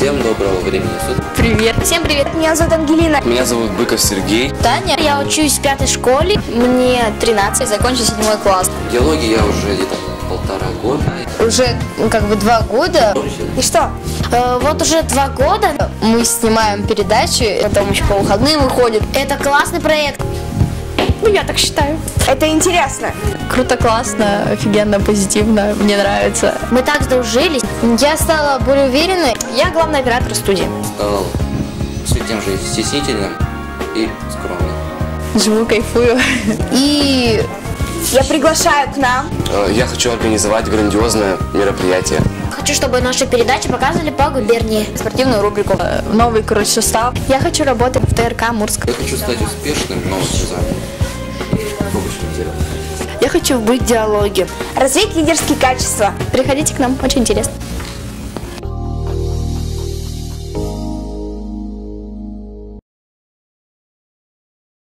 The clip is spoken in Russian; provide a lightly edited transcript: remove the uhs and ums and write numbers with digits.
Всем доброго времени суток. Привет. Всем привет. Меня зовут Ангелина. Меня зовут Быков Сергей. Таня. Я учусь в 5-й школе. Мне 13. Закончу 7 класс. Биологии я уже где-то 1,5 года. Уже 2 года. И что? Вот уже 2 года мы снимаем передачи. Потом еще по выходным выходит. Это классный проект. Ну, я так считаю. Это интересно. Круто, классно, офигенно, позитивно. Мне нравится. Мы так сдружились. Я стала более уверенной. Я главный оператор студии. Стал все тем же стеснительным и скромным. Живу, кайфую. И я приглашаю к нам. Я хочу организовать грандиозное мероприятие. Хочу, чтобы наши передачи показывали по губернии. Спортивную рубрику. Новый, состав. Я хочу работать в ТРК Мурск. Я хочу стать успешным, но осязаемым. В будущем деле. Я хочу быть в диалоге. Развить лидерские качества. Приходите к нам, очень интересно.